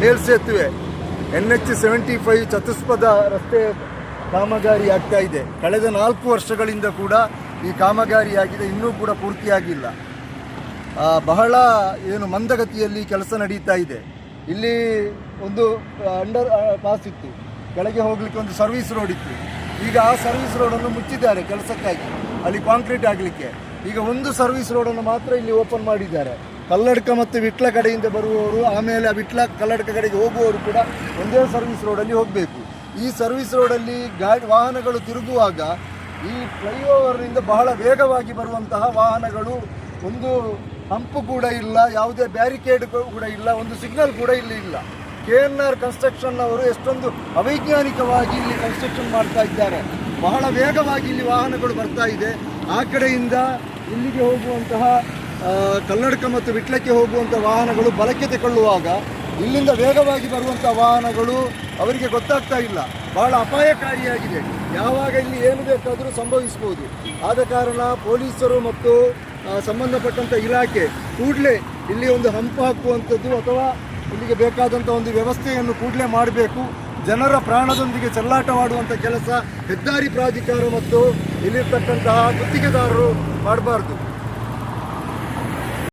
ಮೇಲ್ಸೇತುವೆ NH75 ಚತುಷ್ಪಥ ರಸ್ತೆ ಕಾಮಗಾರಿ ಆಗ್ತಾ ಇದೆ. ಕಳೆದ 4 ವರ್ಷಗಳಿಂದ ಕೂಡ ಈ ಕಾಮಗಾರಿಯಾಗಿದೆ, ಇನ್ನೂ ಕೂಡ ಪೂರ್ತಿಯಾಗಿಲ್ಲ. ಬಹಳ ಮಂದಗತಿಯಲ್ಲಿ ಕೆಲಸ ನಡೀತಾ ಇದೆ. ಇಲ್ಲಿ ಒಂದು ಅಂಡರ್ ಪಾಸ್ ಇತ್ತು, ಕೆಳಗೆ ಹೋಗಲಿಕ್ಕೆ ಒಂದು ಸರ್ವಿಸ್ ರೋಡ್ ಇತ್ತು. ಈಗ ಆ ಸರ್ವಿಸ್ ರೋಡನ್ನು ಮುಚ್ಚಿದ್ದಾರೆ ಕೆಲಸಕ್ಕಾಗಿ, ಅಲ್ಲಿ ಕಾಂಕ್ರೀಟ್ ಆಗಲಿಕ್ಕೆ. ಈಗ ಒಂದು ಸರ್ವಿಸ್ ರೋಡನ್ನು ಮಾತ್ರ ಇಲ್ಲಿ ಓಪನ್ ಮಾಡಿದ್ದಾರೆ. ಕಲ್ಲಡ್ಕ ಮತ್ತು ವಿಟ್ಲ ಕಡೆಯಿಂದ ಬರುವವರು, ಆಮೇಲೆ ವಿಟ್ಲ ಕಲ್ಲಡ್ಕ ಕಡೆಗೆ ಹೋಗುವವರು ಕೂಡ ಒಂದೇ ಸರ್ವಿಸ್ ರೋಡಲ್ಲಿ ಹೋಗಬೇಕು. ಈ ಸರ್ವಿಸ್ ರೋಡಲ್ಲಿ ವಾಹನಗಳು ತಿರುಗುವಾಗ ಈ ಫ್ಲೈಓವರ್ನಿಂದ ಬಹಳ ವೇಗವಾಗಿ ಬರುವಂತಹ ವಾಹನಗಳು, ಒಂದು ಹಂಪು ಕೂಡ ಇಲ್ಲ, ಯಾವುದೇ ಬ್ಯಾರಿಕೇಡ್ ಕೂಡ ಇಲ್ಲ, ಒಂದು ಸಿಗ್ನಲ್ ಕೂಡ ಇಲ್ಲಿ ಇಲ್ಲ. KNR ಕನ್ಸ್ಟ್ರಕ್ಷನ್ ಅವರು ಎಷ್ಟೊಂದು ಅವೈಜ್ಞಾನಿಕವಾಗಿ ಇಲ್ಲಿ ಕನ್ಸ್ಟ್ರಕ್ಷನ್ ಮಾಡ್ತಾ ಇದ್ದಾರೆ. ಬಹಳ ವೇಗವಾಗಿ ಇಲ್ಲಿ ವಾಹನಗಳು ಬರ್ತಾ ಇದೆ. ಆ ಕಡೆಯಿಂದ ಇಲ್ಲಿಗೆ ಹೋಗುವಂತಹ ಕಲ್ಲಡ್ಕ ಮತ್ತು ವಿಟ್ಲಕ್ಕೆ ಹೋಗುವಂಥ ವಾಹನಗಳು ಬಲಕ್ಕೆ ತಗೊಳ್ಳುವಾಗ ಇಲ್ಲಿಂದ ವೇಗವಾಗಿ ಬರುವಂಥ ವಾಹನಗಳು ಅವರಿಗೆ ಗೊತ್ತಾಗ್ತಾ ಇಲ್ಲ. ಬಹಳ ಅಪಾಯಕಾರಿಯಾಗಿದೆ. ಯಾವಾಗ ಇಲ್ಲಿ ಏನು ಬೇಕಾದರೂ ಸಂಭವಿಸ್ಬೋದು. ಆದ ಕಾರಣ ಪೊಲೀಸರು ಮತ್ತು ಸಂಬಂಧಪಟ್ಟಂಥ ಇಲಾಖೆ ಕೂಡಲೇ ಇಲ್ಲಿ ಒಂದು ಹಂಪು ಹಾಕುವಂಥದ್ದು ಅಥವಾ ಇಲ್ಲಿಗೆ ಬೇಕಾದಂಥ ಒಂದು ವ್ಯವಸ್ಥೆಯನ್ನು ಕೂಡಲೇ ಮಾಡಬೇಕು. ಜನರ ಪ್ರಾಣದೊಂದಿಗೆ ಚೆಲ್ಲಾಟವಾಡುವಂಥ ಕೆಲಸ ಹೆದ್ದಾರಿ ಪ್ರಾಧಿಕಾರ ಮತ್ತು ಇಲ್ಲಿರ್ತಕ್ಕಂತಹ ಗುತ್ತಿಗೆದಾರರು ಮಾಡಬಾರ್ದು.